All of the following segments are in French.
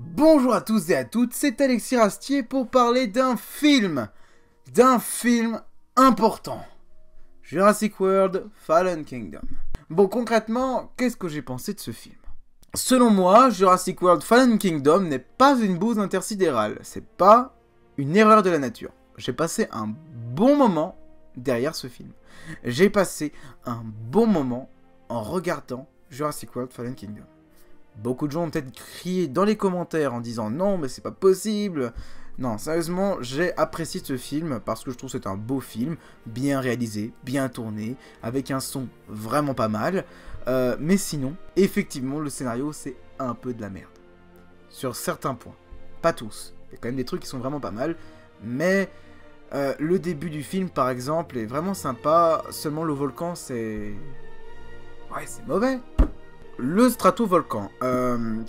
Bonjour à tous et à toutes, c'est Alexis Rastier pour parler d'un film important. Jurassic World Fallen Kingdom. Bon, concrètement, qu'est-ce que j'ai pensé de ce film? Selon moi, Jurassic World Fallen Kingdom n'est pas une bouse intersidérale, c'est pas une erreur de la nature. J'ai passé un bon moment derrière ce film. J'ai passé un bon moment en regardant Jurassic World Fallen Kingdom. Beaucoup de gens ont peut-être crié dans les commentaires en disant non mais c'est pas possible. Non, sérieusement, j'ai apprécié ce film parce que je trouve que c'est un beau film, bien réalisé, bien tourné, avec un son vraiment pas mal. Mais sinon, effectivement, le scénario c'est un peu de la merde. Sur certains points. Pas tous. Il y a quand même des trucs qui sont vraiment pas mal. Mais le début du film par exemple est vraiment sympa. Seulement le volcan c'est... Ouais, c'est mauvais. Le stratovolcan,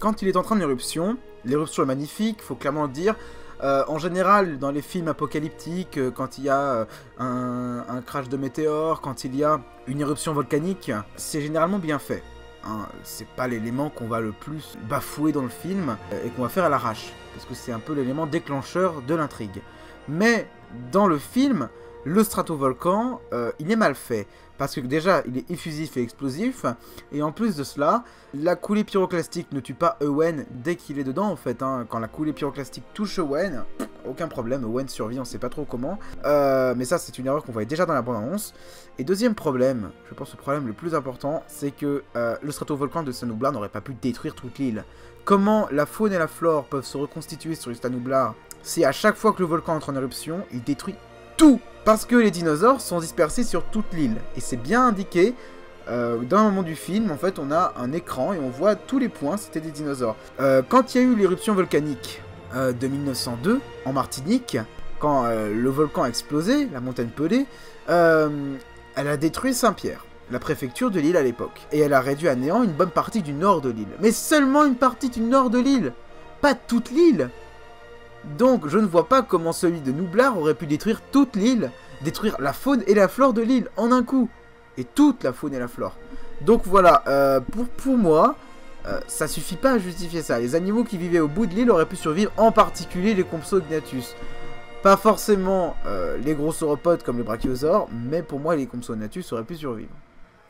quand il est en train d'éruption, l'éruption est magnifique, faut clairement le dire. En général, dans les films apocalyptiques, quand il y a un crash de météore, quand il y a une éruption volcanique, c'est généralement bien fait. Hein, c'est pas l'élément qu'on va le plus bafouer dans le film et qu'on va faire à l'arrache, parce que c'est un peu l'élément déclencheur de l'intrigue. Mais dans le film, le stratovolcan, il est mal fait. Parce que déjà, il est effusif et explosif. Et en plus de cela, la coulée pyroclastique ne tue pas Owen dès qu'il est dedans, en fait. Hein. Quand la coulée pyroclastique touche Owen, aucun problème. Owen survit, on sait pas trop comment. Mais ça, c'est une erreur qu'on voyait déjà dans la bande-annonce. Et deuxième problème, je pense le problème le plus important, c'est que le stratovolcan de Stanublar n'aurait pas pu détruire toute l'île. Comment la faune et la flore peuvent se reconstituer sur le Stanublar si à chaque fois que le volcan entre en éruption, il détruit tout? Parce que les dinosaures sont dispersés sur toute l'île. Et c'est bien indiqué, dans un moment du film, en fait, on a un écran et on voit tous les points, c'était des dinosaures. Quand il y a eu l'éruption volcanique de 1902, en Martinique, quand le volcan a explosé, la montagne Pelée, elle a détruit Saint-Pierre, la préfecture de l'île à l'époque. Et elle a réduit à néant une bonne partie du nord de l'île. Mais seulement une partie du nord de l'île, pas toute l'île. Donc, je ne vois pas comment celui de Nublar aurait pu détruire toute l'île, détruire la faune et la flore de l'île en un coup. Et toute la faune et la flore. Donc voilà, pour moi, ça suffit pas à justifier ça. Les animaux qui vivaient au bout de l'île auraient pu survivre, en particulier les Compsognathus. Pas forcément les gros sauropodes comme les brachiosaures, mais pour moi les Compsognathus auraient pu survivre.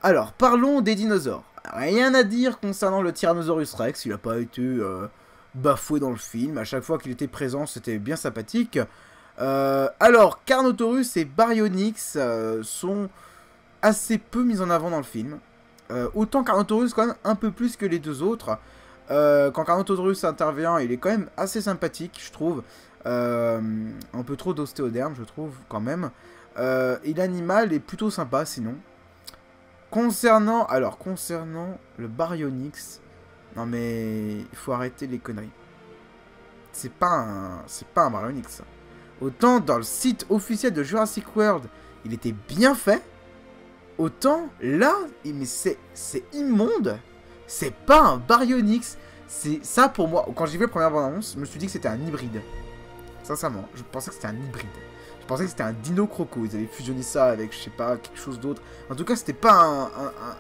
Alors, parlons des dinosaures. Rien à dire concernant le Tyrannosaurus Rex, il a pas été... bafoué dans le film, à chaque fois qu'il était présent c'était bien sympathique. Alors Carnotaurus et Baryonyx sont assez peu mis en avant dans le film. Autant Carnotaurus quand même un peu plus que les deux autres. Quand Carnotaurus intervient il est quand même assez sympathique je trouve. Un peu trop d'ostéoderme je trouve quand même. Et l'animal est plutôt sympa sinon. Concernant le Baryonyx, non mais il faut arrêter les conneries. C'est pas un Baryonyx. Autant dans le site officiel de Jurassic World, il était bien fait. Autant là, mais c'est immonde. C'est pas un Baryonyx. C'est ça pour moi. Quand j'ai vu la première bande-annonce, je me suis dit que c'était un hybride. Sincèrement, je pensais que c'était un hybride. Je pensais que c'était un dino croco. Ils avaient fusionné ça avec, je sais pas, quelque chose d'autre. En tout cas, c'était pas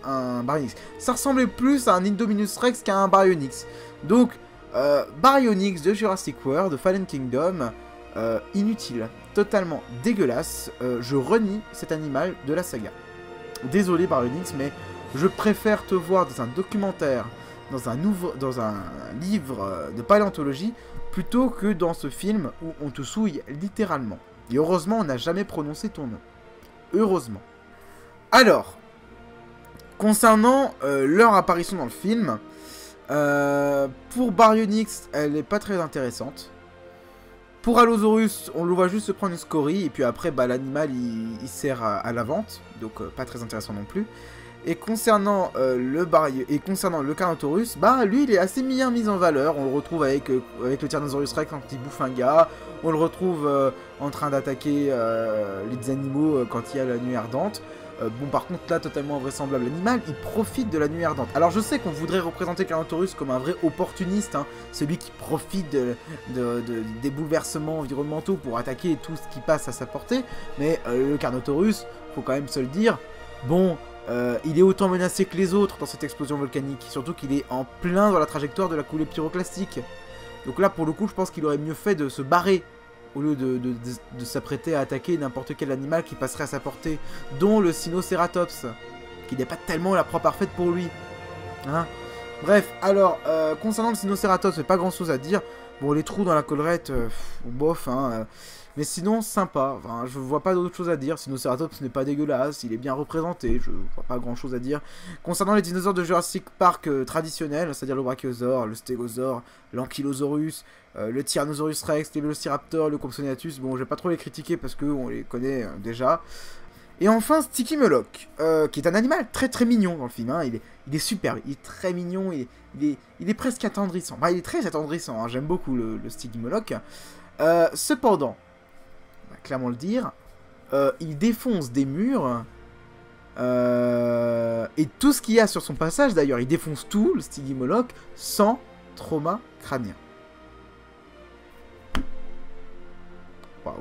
un Baryonyx. Ça ressemblait plus à un Indominus Rex qu'à un Baryonyx. Donc, Baryonyx de Jurassic World, de Fallen Kingdom, inutile. Totalement dégueulasse. Je renie cet animal de la saga. Désolé Baryonyx, mais je préfère te voir dans un documentaire, dans un livre de paléontologie, plutôt que dans ce film où on te souille littéralement. Et heureusement, on n'a jamais prononcé ton nom. Heureusement. Alors, concernant leur apparition dans le film, pour Baryonyx, elle n'est pas très intéressante. Pour Allosaurus, on le voit juste se prendre une scorie, et puis après, bah, l'animal, il sert à la vente, donc pas très intéressant non plus. Et concernant le Carnotaurus, bah lui il est assez bien mis en valeur. On le retrouve avec le Tyrannosaurus Rex quand il bouffe un gars. On le retrouve en train d'attaquer les animaux quand il y a la nuit ardente. Bon par contre là totalement invraisemblable. L'animal il profite de la nuit ardente. Alors je sais qu'on voudrait représenter Carnotaurus comme un vrai opportuniste, hein, celui qui profite des bouleversements environnementaux pour attaquer tout ce qui passe à sa portée. Mais le Carnotaurus, faut quand même se le dire, bon... il est autant menacé que les autres dans cette explosion volcanique, surtout qu'il est en plein dans la trajectoire de la coulée pyroclastique. Donc là, pour le coup, je pense qu'il aurait mieux fait de se barrer au lieu de s'apprêter à attaquer n'importe quel animal qui passerait à sa portée, dont le Sinocératops, qui n'est pas tellement la proie parfaite pour lui. Hein. Bref, alors, concernant le Sinocératops, c'est pas grand chose à dire. Bon, les trous dans la collerette, bof, hein. Mais sinon, sympa. Enfin, je vois pas d'autre chose à dire. Sinocératops n'est pas dégueulasse, il est bien représenté, je vois pas grand chose à dire. Concernant les dinosaures de Jurassic Park traditionnels, c'est-à-dire le Brachiosaure, le Stégosaure, l'Ankylosaurus, le Tyrannosaurus Rex, le Vélociraptor, le Compsognathus, bon, je vais pas trop les critiquer parce qu'on les connaît déjà. Et enfin, Sticky Moloch, qui est un animal très très mignon dans le film, hein. Il est superbe, il est très mignon, il est presque attendrissant. Bah, il est très attendrissant, hein. J'aime beaucoup le Sticky Moloch. Cependant, on va clairement le dire, il défonce des murs, et tout ce qu'il y a sur son passage, d'ailleurs, il défonce tout, le Sticky Moloch, sans trauma crânien. Waouh.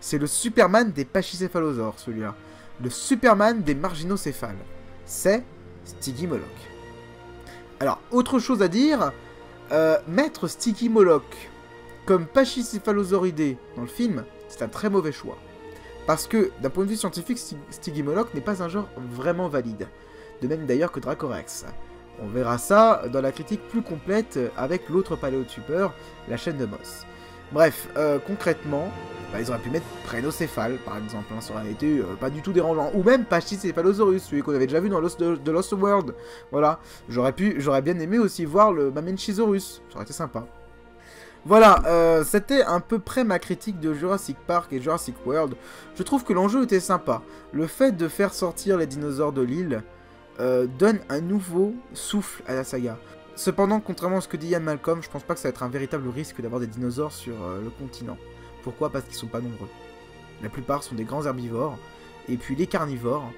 C'est le Superman des pachycéphalosaures, celui-là. Le Superman des marginocéphales. C'est Sticky Moloch. Alors, autre chose à dire, mettre Sticky Moloch comme pachycéphalosauridé dans le film, c'est un très mauvais choix. Parce que, d'un point de vue scientifique, Sticky Moloch n'est pas un genre vraiment valide. De même d'ailleurs que Dracorex. On verra ça dans la critique plus complète avec l'autre paléotubeur, la chaîne de Moss. Bref, concrètement, bah, ils auraient pu mettre Prénocéphale, par exemple, hein, ça aurait été pas du tout dérangeant. Ou même Pachycephalosaurus, celui qu'on avait déjà vu dans The Lost World. Voilà, j'aurais bien aimé aussi voir le Mamenchisaurus, ça aurait été sympa. Voilà, c'était à peu près ma critique de Jurassic Park et Jurassic World. Je trouve que l'enjeu était sympa. Le fait de faire sortir les dinosaures de l'île donne un nouveau souffle à la saga. Cependant, contrairement à ce que dit Ian Malcolm, je pense pas que ça va être un véritable risque d'avoir des dinosaures sur le continent. Pourquoi? Parce qu'ils sont pas nombreux. La plupart sont des grands herbivores. Et puis les carnivores,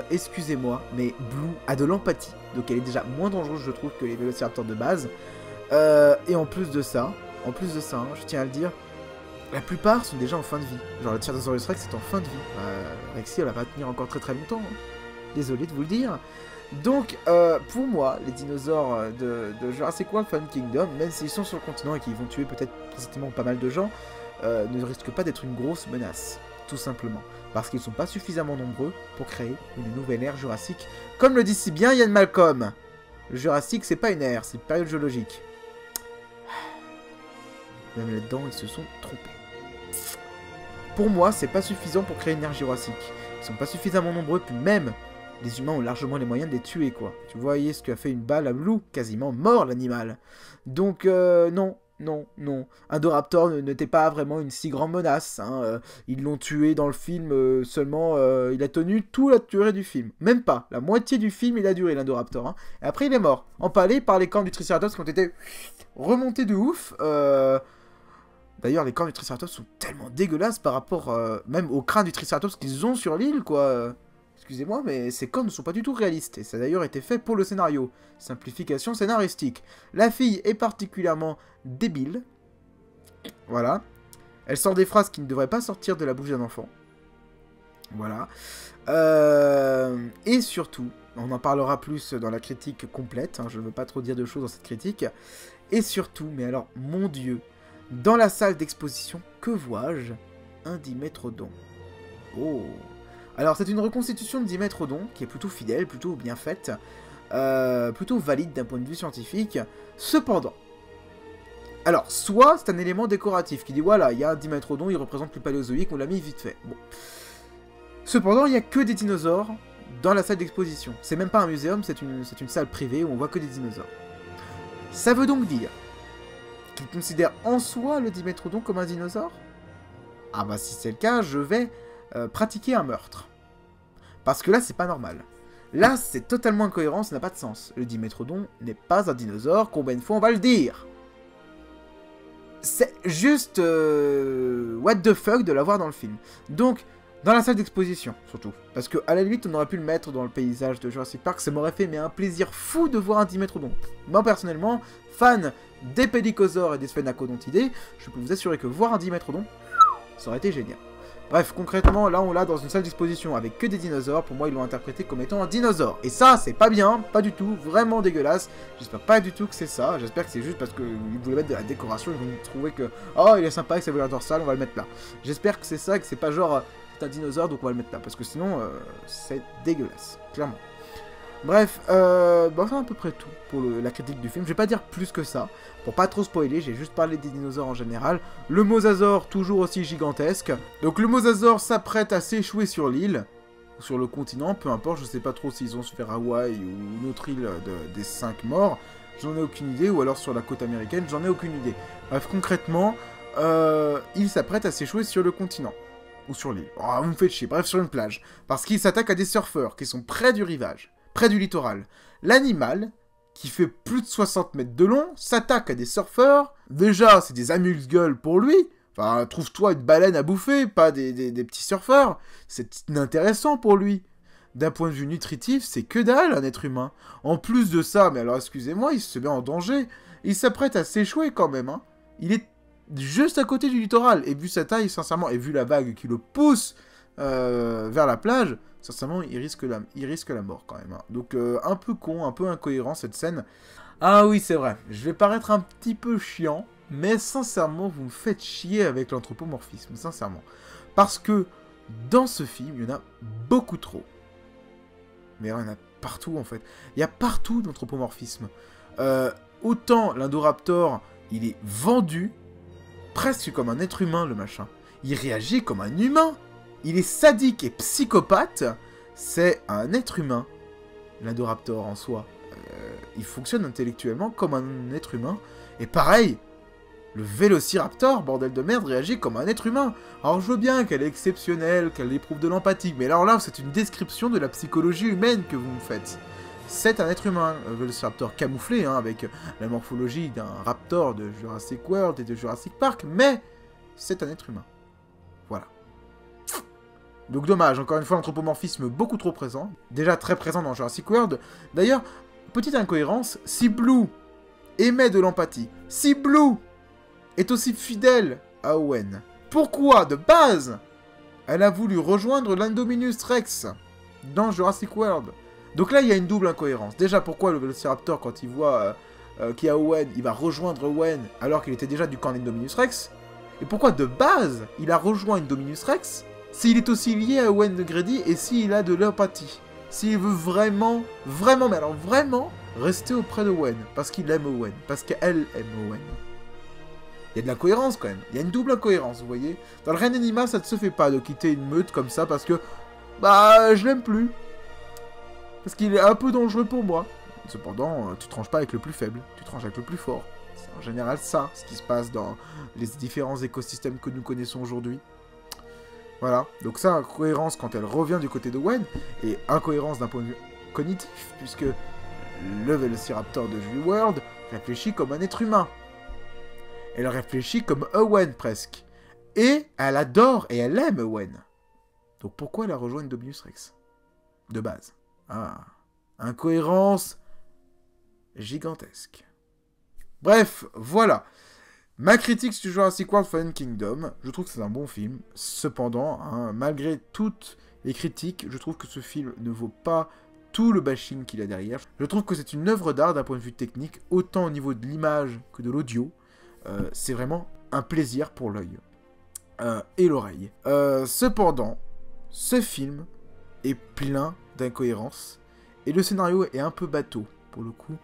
excusez-moi, mais Blue a de l'empathie. Donc elle est déjà moins dangereuse, je trouve, que les vélociraptors de base. Et en plus de ça, hein, je tiens à le dire, la plupart sont déjà en fin de vie. Genre le Tyrannosaurus Rex est en fin de vie. Rexy, elle va pas tenir encore très très longtemps. Hein. Désolé de vous le dire. Donc, pour moi, les dinosaures de Jurassic World Fallen Kingdom, même s'ils sont sur le continent et qu'ils vont tuer peut-être précisément pas mal de gens, ne risquent pas d'être une grosse menace, tout simplement. Parce qu'ils ne sont pas suffisamment nombreux pour créer une nouvelle ère jurassique. Comme le dit si bien Ian Malcolm, le Jurassique, c'est pas une ère, c'est une période géologique. Même là-dedans, ils se sont trompés. Pour moi, c'est pas suffisant pour créer une ère jurassique. Ils sont pas suffisamment nombreux, puis même... les humains ont largement les moyens de les tuer, quoi. Tu voyez ce qu'a fait une balle à Blue, quasiment mort l'animal. Donc, non. Indoraptor n'était pas vraiment une si grande menace. Hein. Ils l'ont tué dans le film, seulement il a tenu toute la durée du film. Même pas. La moitié du film, il a duré, l'Indoraptor. Hein. Et après, il est mort. Empalé par les cornes du Triceratops qui ont été remontés de ouf. D'ailleurs, les cornes du Triceratops sont tellement dégueulasses par rapport même au crâne du Triceratops qu'ils ont sur l'île, quoi. Excusez-moi, mais ces cornes ne sont pas du tout réalistes, et ça a d'ailleurs été fait pour le scénario. Simplification scénaristique. La fille est particulièrement débile. Voilà. Elle sort des phrases qui ne devraient pas sortir de la bouche d'un enfant. Voilà. Et surtout, on en parlera plus dans la critique complète, hein, je ne veux pas trop dire de choses dans cette critique. Et surtout, mais alors, mon Dieu, dans la salle d'exposition, que vois-je? Un Dimétrodon. Oh! Alors, c'est une reconstitution de Dimétrodon qui est plutôt fidèle, plutôt bien faite, plutôt valide d'un point de vue scientifique. Cependant, alors, soit c'est un élément décoratif qui dit voilà, il y a un Dimétrodon, il représente le Paléozoïque, on l'a mis vite fait. Bon. Cependant, il n'y a que des dinosaures dans la salle d'exposition. C'est même pas un muséum, c'est une salle privée où on voit que des dinosaures. Ça veut donc dire qu'ils considèrent en soi le Dimétrodon comme un dinosaure? Ah bah si c'est le cas, je vais pratiquer un meurtre. Parce que là, c'est pas normal. Là, c'est totalement incohérent, ça n'a pas de sens. Le Dimétrodon n'est pas un dinosaure, combien de fois on va le dire? C'est juste... what the fuck de l'avoir dans le film. Donc, dans la salle d'exposition, surtout. Parce que, à la limite, on aurait pu le mettre dans le paysage de Jurassic Park, ça m'aurait fait mais un plaisir fou de voir un Dimétrodon. Moi, personnellement, fan des pédicosaures et des sphénacodontidés, je peux vous assurer que voir un Dimétrodon, ça aurait été génial. Bref, concrètement, là on l'a dans une seule disposition avec que des dinosaures. Pour moi, ils l'ont interprété comme étant un dinosaure. Et ça, c'est pas bien, pas du tout, vraiment dégueulasse. J'espère pas du tout que c'est ça. J'espère que c'est juste parce qu'ils voulaient mettre de la décoration. Ils vont trouver que, oh, il est sympa avec sa voleur dorsale, on va le mettre là. J'espère que c'est ça, que c'est pas genre, c'est un dinosaure donc on va le mettre là. Parce que sinon, c'est dégueulasse, clairement. Bref, bon, c'est à peu près tout pour la critique du film. Je vais pas dire plus que ça, pour pas trop spoiler, j'ai juste parlé des dinosaures en général. Le mosasaure, toujours aussi gigantesque. Donc le mosasaure s'apprête à s'échouer sur l'île, sur le continent, peu importe, je sais pas trop s'ils vont se faire Hawaï ou une autre île des 5 morts. J'en ai aucune idée, ou alors sur la côte américaine, j'en ai aucune idée. Bref, concrètement, il s'apprête à s'échouer sur le continent. Ou sur l'île. Oh, vous me faites chier, bref, sur une plage. Parce qu'il s'attaque à des surfeurs qui sont près du rivage. Près du littoral. L'animal, qui fait plus de 60 mètres de long, s'attaque à des surfeurs. Déjà, c'est des amuse-gueules pour lui. Enfin, trouve-toi une baleine à bouffer, pas des petits surfeurs. C'est inintéressant pour lui. D'un point de vue nutritif, c'est que dalle, un être humain. En plus de ça, mais alors excusez-moi, il se met en danger. Il s'apprête à s'échouer quand même, hein. Il est juste à côté du littoral. Et vu sa taille, sincèrement, et vu la vague qui le pousse vers la plage... Sincèrement, il risque la mort quand même. Hein. Donc, un peu con, un peu incohérent cette scène. Ah oui, c'est vrai. Je vais paraître un petit peu chiant, mais sincèrement, vous me faites chier avec l'anthropomorphisme, sincèrement. Parce que, dans ce film, il y en a beaucoup trop. Mais il y en a partout, en fait. Il y a partout de l'anthropomorphisme. Autant l'Indoraptor, il est vendu, presque comme un être humain, le machin. Il réagit comme un humain. Il est sadique et psychopathe, c'est un être humain, l'Indoraptor en soi. Il fonctionne intellectuellement comme un être humain. Et pareil, le Vélociraptor, bordel de merde, réagit comme un être humain. Alors je veux bien qu'elle est exceptionnelle, qu'elle éprouve de l'empathie, mais alors là, c'est une description de la psychologie humaine que vous me faites. C'est un être humain, le Vélociraptor camouflé, hein, avec la morphologie d'un raptor de Jurassic World et de Jurassic Park, mais c'est un être humain. Voilà. Donc dommage, encore une fois, l'anthropomorphisme beaucoup trop présent. Déjà très présent dans Jurassic World. D'ailleurs, petite incohérence, si Blue émet de l'empathie, si Blue est aussi fidèle à Owen, pourquoi, de base, elle a voulu rejoindre l'Indominus Rex dans Jurassic World? Donc là, il y a une double incohérence. Déjà, pourquoi le Vélociraptor, quand il voit qu'il y a Owen, il va rejoindre Owen alors qu'il était déjà du camp d'Indominus Rex? Et pourquoi, de base, il a rejoint Indominus Rex s'il est aussi lié à Owen de Grady et s'il a de l'empathie? S'il veut vraiment, mais alors vraiment, rester auprès de Owen. Parce qu'il aime Owen. Parce qu'elle aime Owen. Il y a de l'incohérence quand même. Il y a une double incohérence, vous voyez. Dans le règne animal, ça ne se fait pas de quitter une meute comme ça parce que... Bah, je l'aime plus. Parce qu'il est un peu dangereux pour moi. Cependant, tu tranches pas avec le plus faible. Tu tranches avec le plus fort. C'est en général ça, ce qui se passe dans les différents écosystèmes que nous connaissons aujourd'hui. Voilà, donc ça, incohérence quand elle revient du côté de Owen, et incohérence d'un point de vue cognitif, puisque le Vélociraptor de Jurassic World réfléchit comme un être humain. Elle réfléchit comme Owen, presque. Et elle adore et elle aime Owen. Donc pourquoi elle a rejoint Indominus Rex? De base. Ah, incohérence gigantesque. Bref, voilà. Ma critique sur Jurassic World Fallen Kingdom, je trouve que c'est un bon film. Cependant, hein, malgré toutes les critiques, je trouve que ce film ne vaut pas tout le bashing qu'il a derrière. Je trouve que c'est une œuvre d'art d'un point de vue technique, autant au niveau de l'image que de l'audio. C'est vraiment un plaisir pour l'œil et l'oreille. Cependant, ce film est plein d'incohérences et le scénario est un peu bateau pour le coup.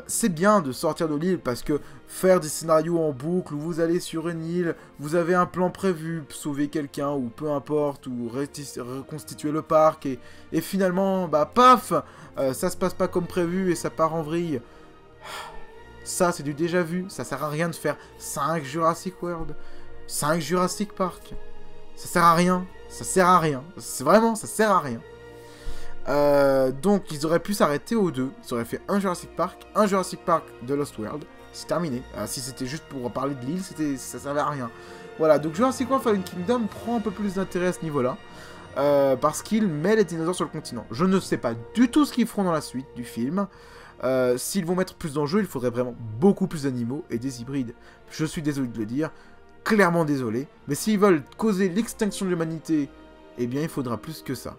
C'est bien de sortir de l'île parce que faire des scénarios en boucle où vous allez sur une île, vous avez un plan prévu, sauver quelqu'un ou peu importe, ou reconstituer le parc et finalement, bah paf, ça se passe pas comme prévu et ça part en vrille. Ça c'est du déjà vu, ça sert à rien de faire 5 Jurassic World, 5 Jurassic Park. Ça sert à rien, ça sert à rien, c'est vraiment, ça sert à rien. Donc ils auraient pu s'arrêter aux deux. Ils auraient fait un Jurassic Park de Lost World. C'est terminé. Si c'était juste pour parler de l'île, ça servait à rien. Voilà, donc Jurassic World Fallen Kingdom prend un peu plus d'intérêt à ce niveau-là. Parce qu'il met les dinosaures sur le continent. Je ne sais pas du tout ce qu'ils feront dans la suite du film. S'ils vont mettre plus d'enjeux, il faudrait vraiment beaucoup plus d'animaux et des hybrides. Je suis désolé de le dire. clairement désolé, mais s'ils veulent causer l'extinction de l'humanité, eh bien il faudra plus que ça.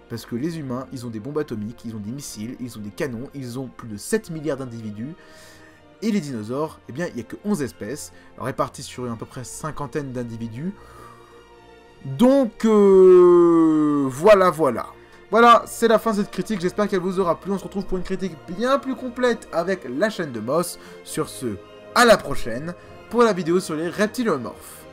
Parce que les humains, ils ont des bombes atomiques, ils ont des missiles, ils ont des canons, ils ont plus de 7 milliards d'individus. Et les dinosaures, eh bien il n'y a que 11 espèces, réparties sur à peu près cinquantaine d'individus. Donc, voilà. Voilà, c'est la fin de cette critique, j'espère qu'elle vous aura plu. On se retrouve pour une critique bien plus complète avec la chaîne de Moss. Sur ce, à la prochaine, pour la vidéo sur les reptilomorphes.